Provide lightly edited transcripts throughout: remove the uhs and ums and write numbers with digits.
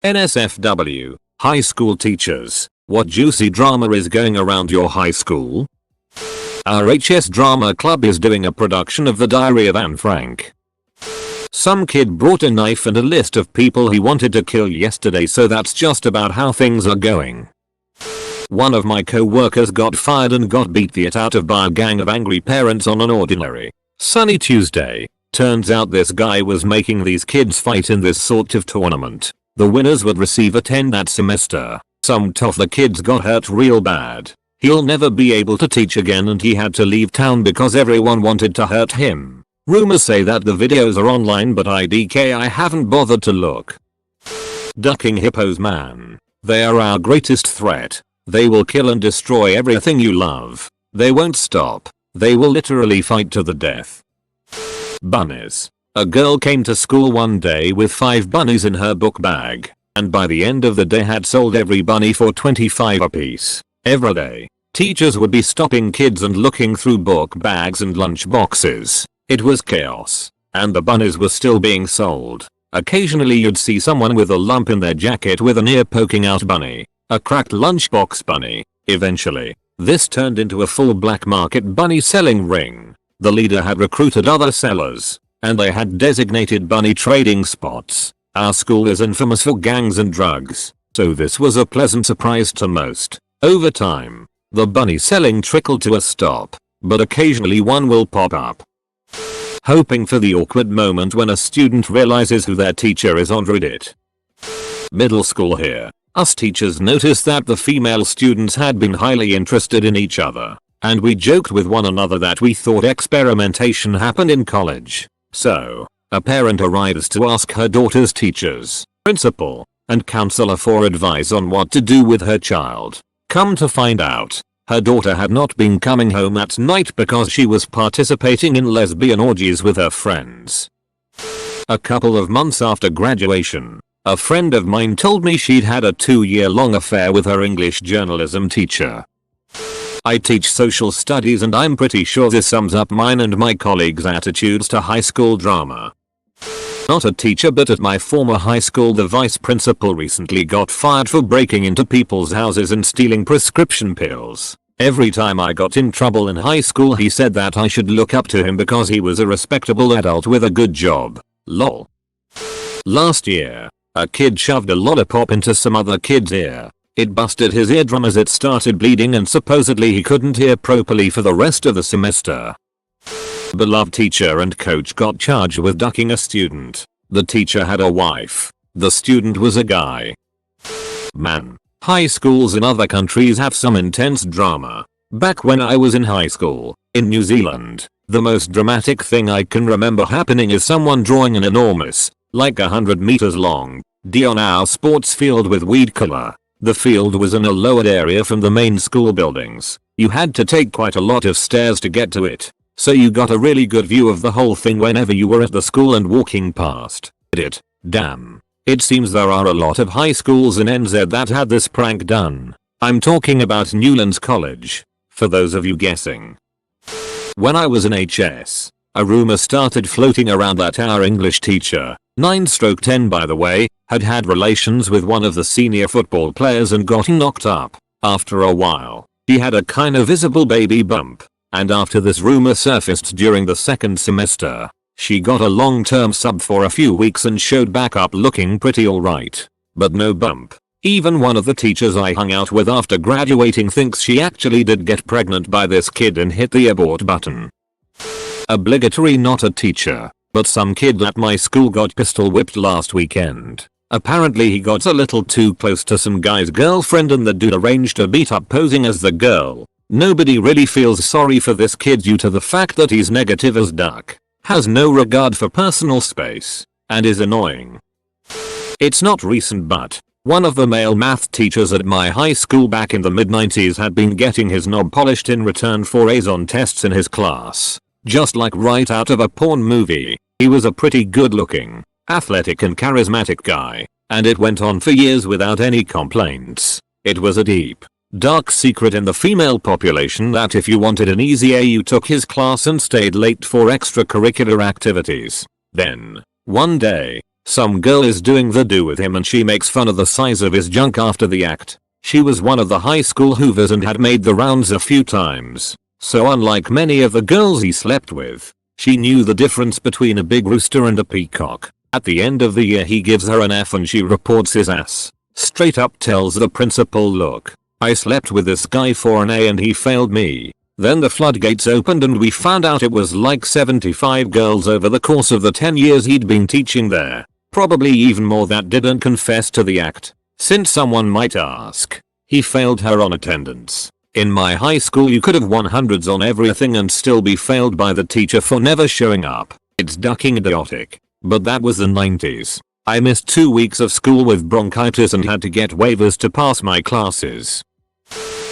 NSFW, high school teachers, what juicy drama is going around your high school? Our HS Drama Club is doing a production of The Diary of Anne Frank. Some kid brought a knife and a list of people he wanted to kill yesterday, so that's just about how things are going. One of my co-workers got fired and got beat the out of by a gang of angry parents on an ordinary sunny Tuesday. Turns out this guy was making these kids fight in this sort of tournament. The winners would receive a 10 that semester. Some tough the kids got hurt real bad. He'll never be able to teach again and he had to leave town because everyone wanted to hurt him. Rumors say that the videos are online, but I haven't bothered to look. Ducking hippos, man. They are our greatest threat. They will kill and destroy everything you love. They won't stop. They will literally fight to the death. Bunnies. A girl came to school one day with 5 bunnies in her book bag, and by the end of the day had sold every bunny for 25 apiece. Every day, teachers would be stopping kids and looking through book bags and lunch boxes. It was chaos, and the bunnies were still being sold. Occasionally you'd see someone with a lump in their jacket with an ear poking out bunny, a cracked lunchbox bunny. Eventually, this turned into a full black market bunny selling ring. The leader had recruited other sellers, and they had designated bunny trading spots. Our school is infamous for gangs and drugs, so this was a pleasant surprise to most. Over time, the bunny selling trickled to a stop, but occasionally one will pop up. Hoping for the awkward moment when a student realizes who their teacher is on Reddit. Middle school here. Us teachers noticed that the female students had been highly interested in each other, and we joked with one another that we thought experimentation happened in college. So, a parent arrives to ask her daughter's teachers, principal, and counselor for advice on what to do with her child. Come to find out, her daughter had not been coming home at night because she was participating in lesbian orgies with her friends. A couple of months after graduation, a friend of mine told me she'd had a 2-year-long affair with her English journalism teacher. I teach social studies and I'm pretty sure this sums up mine and my colleagues' attitudes to high school drama. Not a teacher, but at my former high school the vice principal recently got fired for breaking into people's houses and stealing prescription pills. Every time I got in trouble in high school he said that I should look up to him because he was a respectable adult with a good job. Lol. Last year, a kid shoved a lollipop into some other kid's ear. It busted his eardrum as it started bleeding and supposedly he couldn't hear properly for the rest of the semester. Beloved teacher and coach got charged with ducking a student. The teacher had a wife. The student was a guy. Man, high schools in other countries have some intense drama. Back when I was in high school, in New Zealand, the most dramatic thing I can remember happening is someone drawing an enormous, like 100 meters long, D on our sports field with weed color. The field was in a lowered area from the main school buildings. You had to take quite a lot of stairs to get to it. So you got a really good view of the whole thing whenever you were at the school and walking past it. Damn. It seems there are a lot of high schools in NZ that had this prank done. I'm talking about Newlands College, for those of you guessing. When I was in HS, a rumor started floating around that our English teacher, 9/10 by the way, had had relations with one of the senior football players and got knocked up. After a while, he had a kind of visible baby bump. And after this rumor surfaced during the second semester, she got a long-term sub for a few weeks and showed back up looking pretty alright. But no bump. Even one of the teachers I hung out with after graduating thinks she actually did get pregnant by this kid and hit the abort button. Obligatory not a teacher, but some kid at my school got pistol whipped last weekend. Apparently he got a little too close to some guy's girlfriend and the dude arranged a beat up posing as the girl. Nobody really feels sorry for this kid due to the fact that he's negative as duck, has no regard for personal space, and is annoying. It's not recent, but one of the male math teachers at my high school back in the mid-90s had been getting his knob polished in return for A's on tests in his class. Just like right out of a porn movie. He was a pretty good looking, athletic and charismatic guy, and it went on for years without any complaints. It was a deep, dark secret in the female population that if you wanted an easy A you took his class and stayed late for extracurricular activities. Then, one day, Some girl is doing the do with him and she makes fun of the size of his junk after the act. She was one of the high school hoovers and had made the rounds a few times. So unlike many of the girls he slept with, she knew the difference between a big rooster and a peacock. At the end of the year he gives her an F and she reports his ass. Straight up tells the principal, look, I slept with this guy for an A and he failed me. Then the floodgates opened and we found out it was like 75 girls over the course of the 10 years he'd been teaching there. Probably even more that didn't confess to the act. Since someone might ask, he failed her on attendance. In my high school you could have won hundreds on everything and still be failed by the teacher for never showing up. It's ducking idiotic. But that was the 90s. I missed 2 weeks of school with bronchitis and had to get waivers to pass my classes.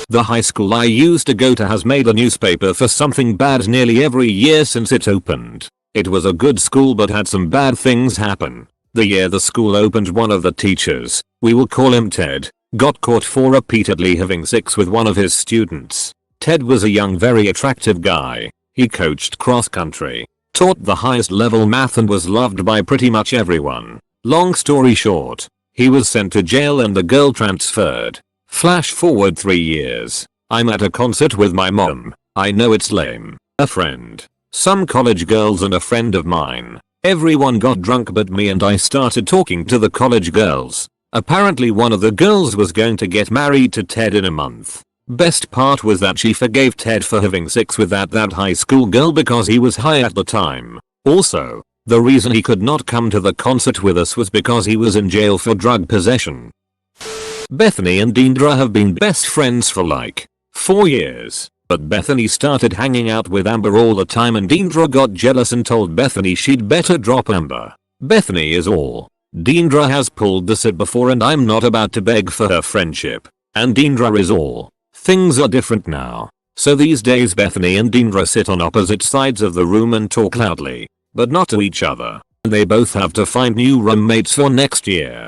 The high school I used to go to has made a newspaper for something bad nearly every year since it opened. It was a good school but had some bad things happen. The year the school opened, one of the teachers, we will call him Ted, got caught for repeatedly having sex with one of his students. Ted was a young, very attractive guy. He coached cross country, taught the highest level math and was loved by pretty much everyone. Long story short, he was sent to jail and the girl transferred. Flash forward 3 years. I'm at a concert with my mom. I know it's lame. A friend, some college girls and a friend of mine. Everyone got drunk but me and I started talking to the college girls. Apparently one of the girls was going to get married to Ted in a month. Best part was that she forgave Ted for having sex with that high school girl because he was high at the time. Also, the reason he could not come to the concert with us was because he was in jail for drug possession. Bethany and Deandra have been best friends for like 4 years. But Bethany started hanging out with Amber all the time and Deandra got jealous and told Bethany she'd better drop Amber. Bethany is all. Deandra has pulled this at before and I'm not about to beg for her friendship. And Deandra is all. Things are different now. So these days Bethany and Deandra sit on opposite sides of the room and talk loudly. But not to each other. They both have to find new roommates for next year.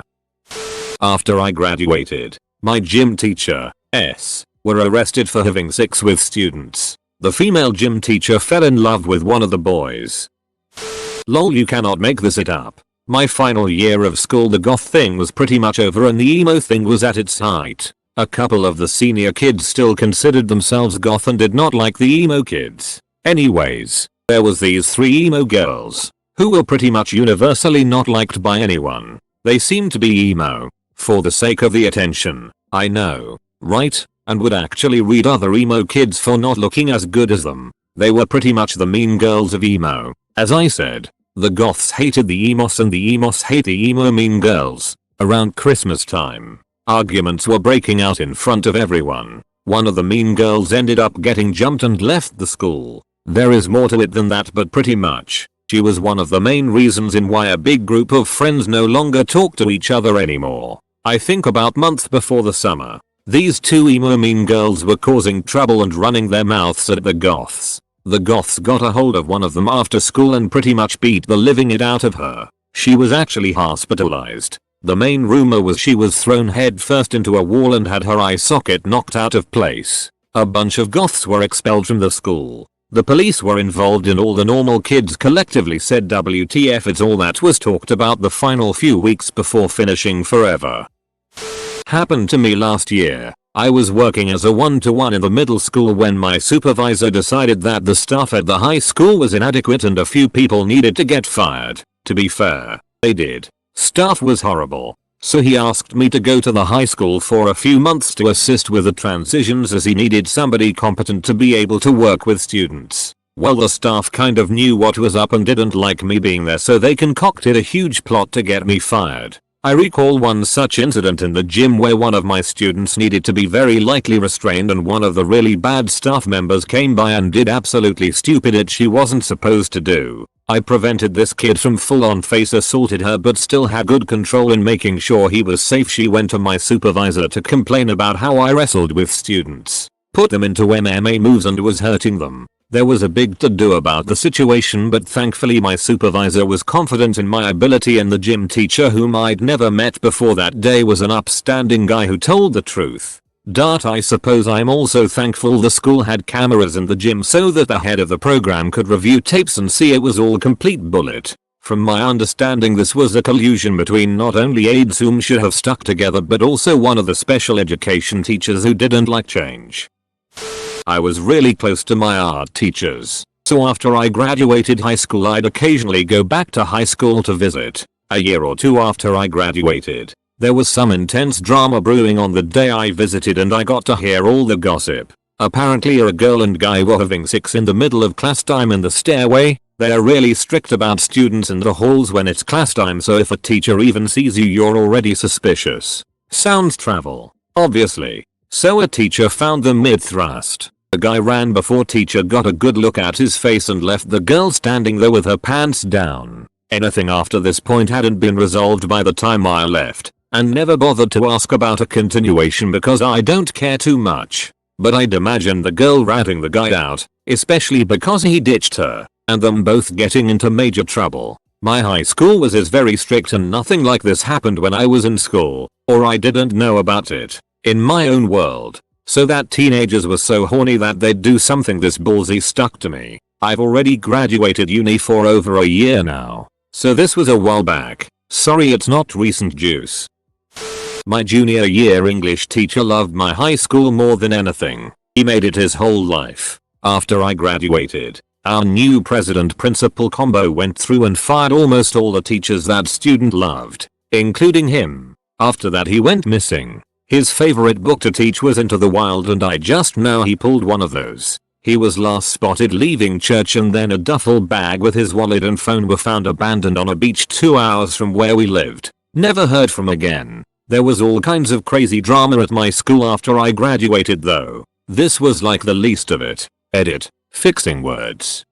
After I graduated, my gym teacher, S, were arrested for having sex with students. The female gym teacher fell in love with one of the boys. Lol, you cannot make this it up. My final year of school, the goth thing was pretty much over and the emo thing was at its height. A couple of the senior kids still considered themselves goth and did not like the emo kids. Anyways, there was these 3 emo girls, who were pretty much universally not liked by anyone. They seemed to be emo, for the sake of the attention, I know, right? And would actually read other emo kids for not looking as good as them. They were pretty much the mean girls of emo. As I said, the goths hated the emos and the emos hate the emo mean girls. Around Christmas time, arguments were breaking out in front of everyone. One of the mean girls ended up getting jumped and left the school. There is more to it than that, but pretty much, she was one of the main reasons in why a big group of friends no longer talk to each other anymore. I think about month before the summer, these 2 emo mean girls were causing trouble and running their mouths at the goths. The goths got a hold of one of them after school and pretty much beat the living it out of her. She was actually hospitalized. The main rumor was she was thrown headfirst into a wall and had her eye socket knocked out of place. A bunch of goths were expelled from the school. The police were involved and all the normal kids collectively said WTF. It's all that was talked about the final few weeks before finishing forever. Happened to me last year. I was working as a one-to-one in the middle school when my supervisor decided that the staff at the high school was inadequate and a few people needed to get fired. To be fair, they did. Staff was horrible. So he asked me to go to the high school for a few months to assist with the transitions as he needed somebody competent to be able to work with students. Well, the staff kind of knew what was up and didn't like me being there, so they concocted a huge plot to get me fired. I recall one such incident in the gym where one of my students needed to be very lightly restrained and one of the really bad staff members came by and did absolutely stupid shit she wasn't supposed to do. I prevented this kid from full-on face assaulted her but still had good control in making sure he was safe. She went to my supervisor to complain about how I wrestled with students, put them into MMA moves and was hurting them. There was a big to-do about the situation, but thankfully my supervisor was confident in my ability and the gym teacher, whom I'd never met before that day, was an upstanding guy who told the truth. I suppose I'm also thankful the school had cameras in the gym so that the head of the program could review tapes and see it was all complete bullet. From my understanding, this was a collusion between not only aides whom should have stuck together but also one of the special education teachers who didn't like change. I was really close to my art teachers, so after I graduated high school I'd occasionally go back to high school to visit. A year or two after I graduated, there was some intense drama brewing on the day I visited and I got to hear all the gossip. Apparently a girl and guy were having sex in the middle of class time in the stairway. They're really strict about students in the halls when it's class time, so if a teacher even sees you you're already suspicious. Sounds travel, obviously. So a teacher found them mid-thrust. The guy ran before teacher got a good look at his face and left the girl standing there with her pants down. Anything after this point hadn't been resolved by the time I left, and never bothered to ask about a continuation because I don't care too much. But I'd imagine the girl ratting the guy out, especially because he ditched her, and them both getting into major trouble. My high school was very strict and nothing like this happened when I was in school, or I didn't know about it, in my own world. So that teenagers were so horny that they'd do something this ballsy stuck to me. I've already graduated uni for over a year now, so this was a while back. Sorry it's not recent juice. My junior year English teacher loved my high school more than anything. He made it his whole life. After I graduated, our new president-principal combo went through and fired almost all the teachers that student loved, including him. After that he went missing. His favorite book to teach was Into the Wild and I just know he pulled one of those. He was last spotted leaving church and then a duffel bag with his wallet and phone were found abandoned on a beach 2 hours from where we lived. Never heard from again. There was all kinds of crazy drama at my school after I graduated though. This was like the least of it. Edit. Fixing words.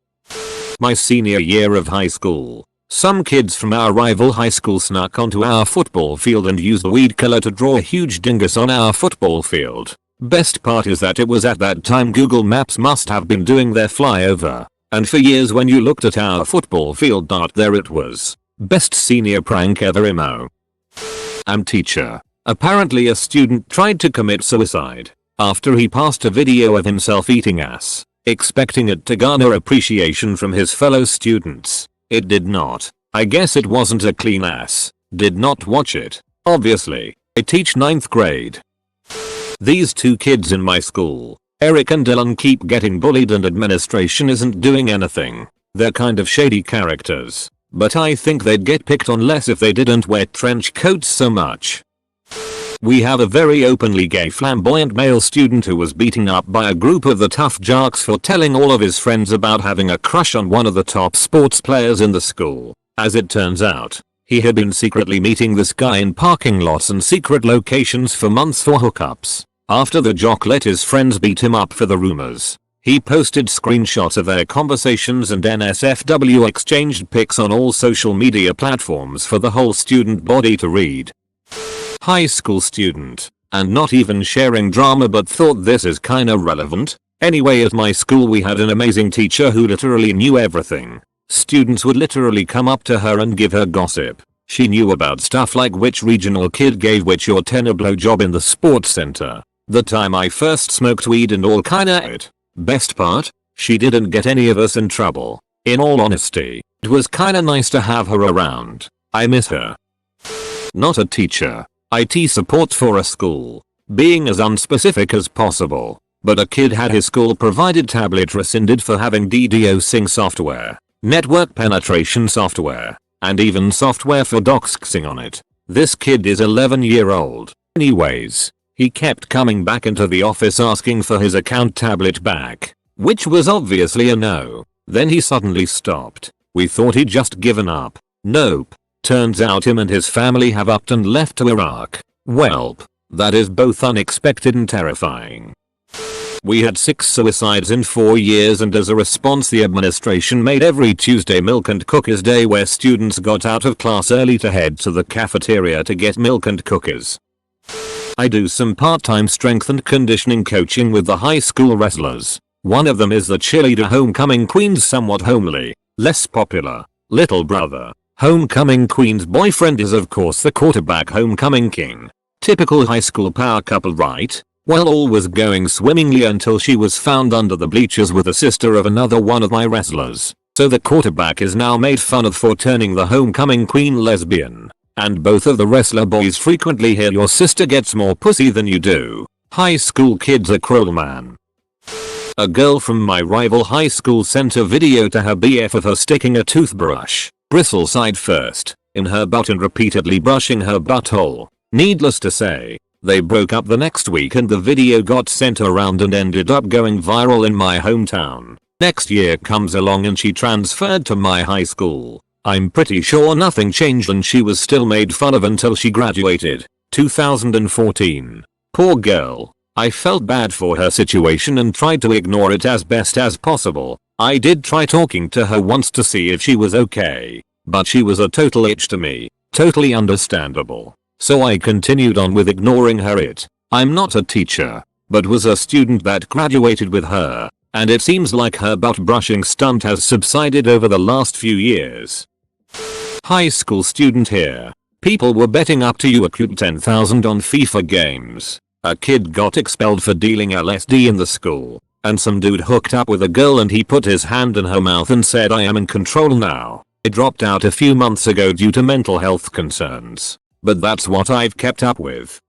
My senior year of high school, some kids from our rival high school snuck onto our football field and used weed killer to draw a huge dingus on our football field. Best part is that it was at that time Google Maps must have been doing their flyover, and for years when you looked at our football field there it was. Best senior prank ever emo. Teacher. Apparently a student tried to commit suicide after he passed a video of himself eating ass, expecting it to garner appreciation from his fellow students. It did not. I guess it wasn't a clean ass. Did not watch it. Obviously. I teach 9th grade. These two kids in my school, Eric and Dylan, keep getting bullied and administration isn't doing anything. They're kind of shady characters, but I think they'd get picked on less if they didn't wear trench coats so much. We have a very openly gay flamboyant male student who was beaten up by a group of the tough jocks for telling all of his friends about having a crush on one of the top sports players in the school. As it turns out, he had been secretly meeting this guy in parking lots and secret locations for months for hookups. After the jock let his friends beat him up for the rumors, he posted screenshots of their conversations and NSFW exchanged pics on all social media platforms for the whole student body to read. High school student, and not even sharing drama but thought this is kinda relevant. Anyway, at my school we had an amazing teacher who literally knew everything. Students would literally come up to her and give her gossip. She knew about stuff like which regional kid gave which or 10 a blowjob in the sports center, the time I first smoked weed and all kinda it. Best part? She didn't get any of us in trouble. In all honesty, it was kinda nice to have her around. I miss her. Not a teacher. IT support for a school. Being as unspecific as possible. But a kid had his school provided tablet rescinded for having DDoSing software, network penetration software, and even software for doxing on it. This kid is 11-year-old. Anyways, he kept coming back into the office asking for his account tablet back, which was obviously a no. Then he suddenly stopped. We thought he'd just given up. Nope. Turns out him and his family have upped and left to Iraq. Welp. That is both unexpected and terrifying. We had 6 suicides in 4 years and as a response the administration made every Tuesday milk and cookies day where students got out of class early to head to the cafeteria to get milk and cookies. I do some part-time strength and conditioning coaching with the high school wrestlers. One of them is the cheerleader homecoming queen's somewhat homely, less popular, little brother. Homecoming queen's boyfriend is of course the quarterback homecoming king. Typical high school power couple, right? Well, all was going swimmingly until she was found under the bleachers with the sister of another one of my wrestlers. So the quarterback is now made fun of for turning the homecoming queen lesbian. And both of the wrestler boys frequently hear your sister gets more pussy than you do. High school kids are cruel, man. A girl from my rival high school sent a video to her BF of her sticking a toothbrush, bristle side first, in her butt and repeatedly brushing her butthole. Needless to say, they broke up the next week and the video got sent around and ended up going viral in my hometown. Next year comes along and she transferred to my high school. I'm pretty sure nothing changed and she was still made fun of until she graduated. 2014. Poor girl. I felt bad for her situation and tried to ignore it as best as possible. I did try talking to her once to see if she was okay, but she was a total itch to me. Totally understandable. So I continued on with ignoring her. I'm not a teacher, but was a student that graduated with her, and it seems like her butt brushing stunt has subsided over the last few years. High school student here. People were betting up to you a cute 10,000 on FIFA games. A kid got expelled for dealing LSD in the school, and some dude hooked up with a girl and he put his hand in her mouth and said, "I am in control now." It dropped out a few months ago due to mental health concerns, but that's what I've kept up with.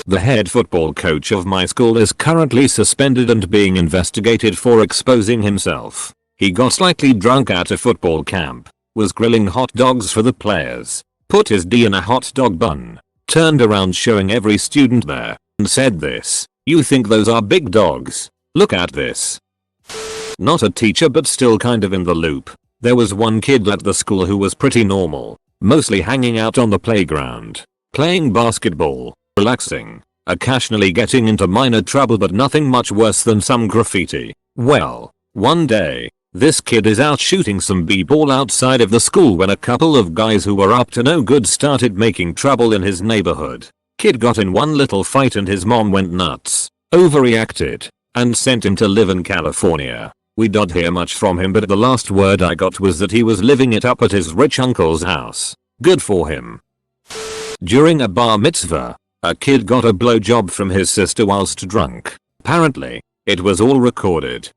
The head football coach of my school is currently suspended and being investigated for exposing himself. He got slightly drunk at a football camp, was grilling hot dogs for the players, put his D in a hot dog bun, turned around showing every student there, and said this, "You think those are big dogs? Look at this." Not a teacher but still kind of in the loop. There was one kid at the school who was pretty normal, mostly hanging out on the playground, playing basketball, relaxing, occasionally getting into minor trouble but nothing much worse than some graffiti. Well, one day, this kid is out shooting some b-ball outside of the school when a couple of guys who were up to no good started making trouble in his neighborhood. Kid got in one little fight and his mom went nuts, overreacted, and sent him to live in California. We didn't hear much from him but the last word I got was that he was living it up at his rich uncle's house. Good for him. During a bar mitzvah, a kid got a blowjob from his sister whilst drunk. Apparently, it was all recorded.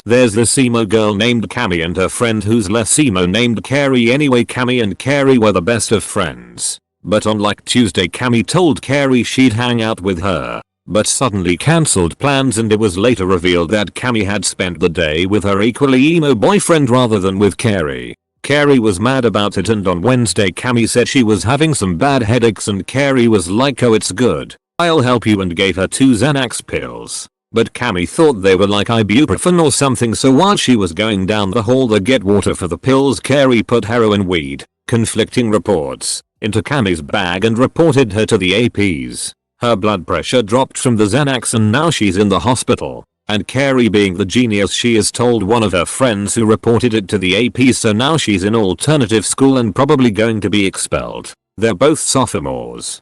There's this emo girl named Cami and her friend who's less emo named Carrie. Anyway, Cami and Carrie were the best of friends. But on like Tuesday, Cami told Carrie she'd hang out with her, but suddenly cancelled plans and it was later revealed that Cami had spent the day with her equally emo boyfriend rather than with Carrie. Carrie was mad about it and on Wednesday Cami said she was having some bad headaches and Carrie was like, "Oh, it's good. I'll help you," and gave her 2 Xanax pills. But Cami thought they were like ibuprofen or something, so while she was going down the hall to get water for the pills, Carrie put heroin, weed, conflicting reports, into Cami's bag and reported her to the APs. Her blood pressure dropped from the Xanax and now she's in the hospital. And Carrie, being the genius she is, told one of her friends who reported it to the APs, so now she's in alternative school and probably going to be expelled. They're both sophomores.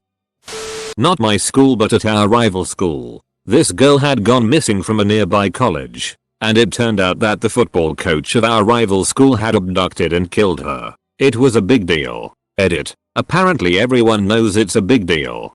Not my school but at our rival school. This girl had gone missing from a nearby college, and it turned out that the football coach of our rival school had abducted and killed her. It was a big deal. Edit. Apparently everyone knows it's a big deal.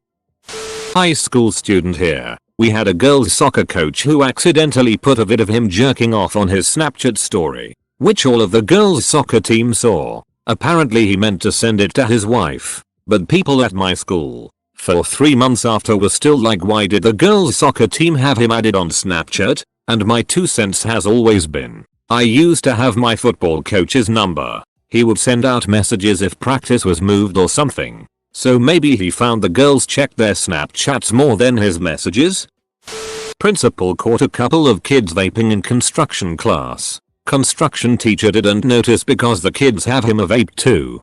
High school student here. We had a girls soccer coach who accidentally put a vid of him jerking off on his Snapchat story, which all of the girls soccer team saw. Apparently he meant to send it to his wife, but people at my school, for 3 months after, were still like, "Why did the girls soccer team have him added on Snapchat?" And my 2 cents has always been, I used to have my football coach's number. He would send out messages if practice was moved or something. So maybe he found the girls checked their Snapchats more than his messages? Principal caught a couple of kids vaping in construction class. Construction teacher didn't notice because the kids have him a vape too.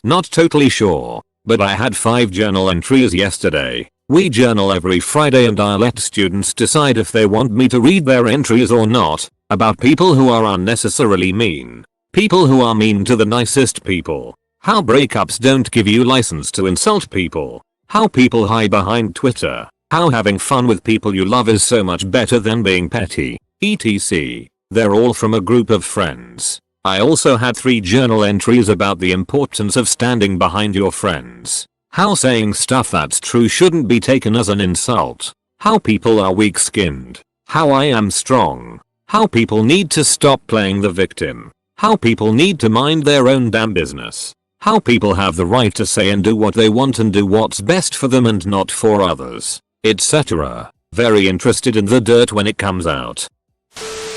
Not totally sure, but I had 5 journal entries yesterday. We journal every Friday and I let students decide if they want me to read their entries or not, about people who are unnecessarily mean. People who are mean to the nicest people. How breakups don't give you license to insult people. How people hide behind Twitter. How having fun with people you love is so much better than being petty, etc. They're all from a group of friends. I also had 3 journal entries about the importance of standing behind your friends. How saying stuff that's true shouldn't be taken as an insult. How people are weak-skinned. How I am strong. How people need to stop playing the victim. How people need to mind their own damn business. How people have the right to say and do what they want and do what's best for them and not for others, etc. Very interested in the dirt when it comes out.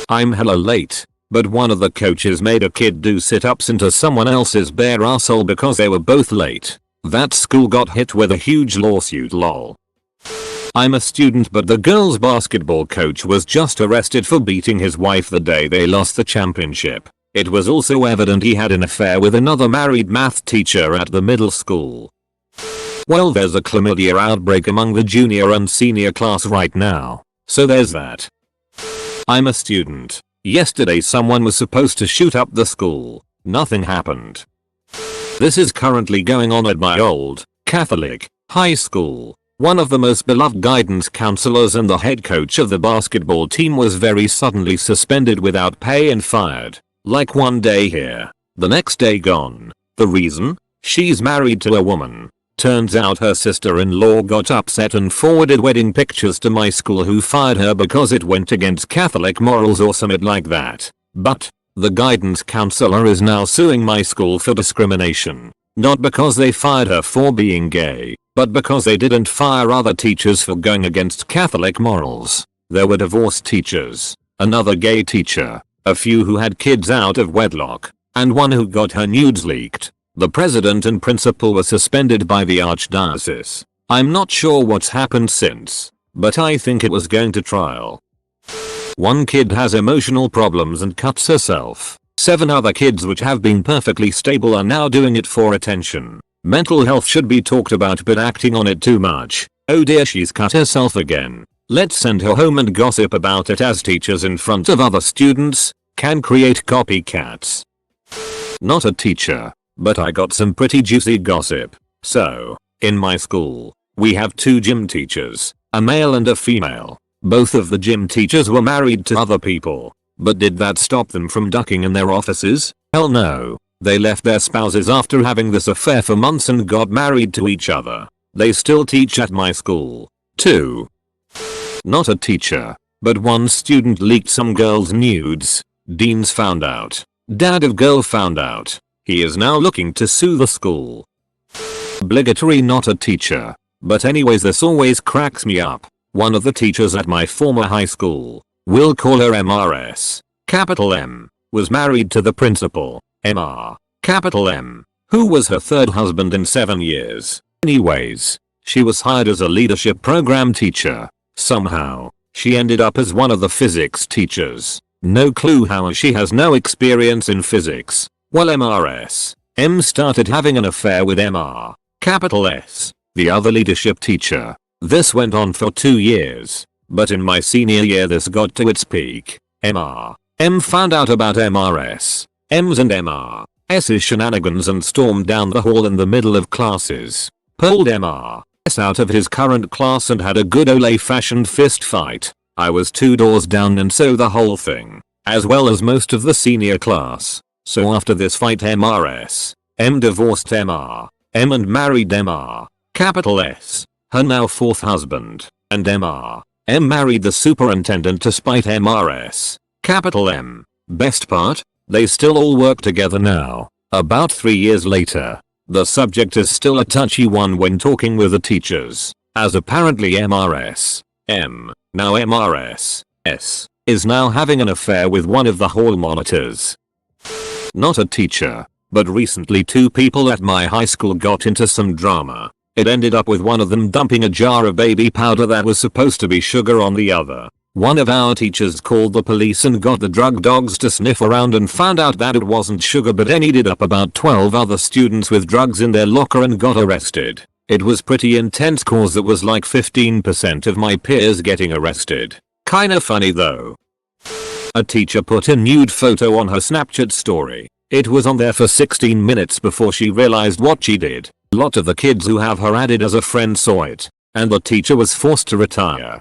I'm hella late, but one of the coaches made a kid do sit-ups into someone else's bare asshole because they were both late. That school got hit with a huge lawsuit lol. I'm a student but the girls basketball coach was just arrested for beating his wife the day they lost the championship. It was also evident he had an affair with another married math teacher at the middle school. Well, there's a chlamydia outbreak among the junior and senior class right now, so there's that. I'm a student. Yesterday someone was supposed to shoot up the school. Nothing happened. This is currently going on at my old Catholic high school. One of the most beloved guidance counselors and the head coach of the basketball team was very suddenly suspended without pay and fired. Like one day here, the next day gone. The reason? She's married to a woman. Turns out her sister-in-law got upset and forwarded wedding pictures to my school who fired her because it went against Catholic morals or something like that. But the guidance counselor is now suing my school for discrimination. Not because they fired her for being gay, but because they didn't fire other teachers for going against Catholic morals. There were divorced teachers, another gay teacher, a few who had kids out of wedlock, and one who got her nudes leaked. The president and principal were suspended by the archdiocese. I'm not sure what's happened since, but I think it was going to trial. One kid has emotional problems and cuts herself. 7 other kids which have been perfectly stable are now doing it for attention. Mental health should be talked about but acting on it too much. Oh dear, she's cut herself again. Let's send her home and gossip about it as teachers in front of other students can create copycats. Not a teacher, but I got some pretty juicy gossip. So, in my school, we have 2 gym teachers, a male and a female. Both of the gym teachers were married to other people. But did that stop them from ducking in their offices? Hell no. They left their spouses after having this affair for months and got married to each other. They still teach at my school. 2. Not a teacher, but one student leaked some girl's nudes. Deans found out. Dad of girl found out. He is now looking to sue the school. Obligatory. Not a teacher. But anyways, this always cracks me up. One of the teachers at my former high school, we'll call her MRS, capital M, was married to the principal, MR, capital M, who was her 3rd husband in 7 years. Anyways, she was hired as a leadership program teacher. Somehow, she ended up as one of the physics teachers. No clue how, as she has no experience in physics. Well, MRS, M started having an affair with MR, capital S, the other leadership teacher. This went on for 2 years. But in my senior year this got to its peak. M found out about MRS, M's and MRS's shenanigans and stormed down the hall in the middle of classes. Pulled MRS out of his current class and had a good old-fashioned fist fight. I was 2 doors down and so the whole thing, as well as most of the senior class. So after this fight MRS, M divorced M and married MR, capital S, her now 4th husband, and M married the superintendent to spite MRS, capital M. Best part? They still all work together now. About 3 years later. The subject is still a touchy one when talking with the teachers, as apparently MRS, M, now MRS, S, is now having an affair with one of the hall monitors. Not a teacher, but recently 2 people at my high school got into some drama. It ended up with one of them dumping a jar of baby powder that was supposed to be sugar on the other. One of our teachers called the police and got the drug dogs to sniff around and found out that it wasn't sugar but ended up about 12 other students with drugs in their locker and got arrested. It was pretty intense cause that was like 15% of my peers getting arrested. Kinda funny though. A teacher put a nude photo on her Snapchat story. It was on there for 16 minutes before she realized what she did. Lot of the kids who have her added as a friend saw it, and the teacher was forced to retire.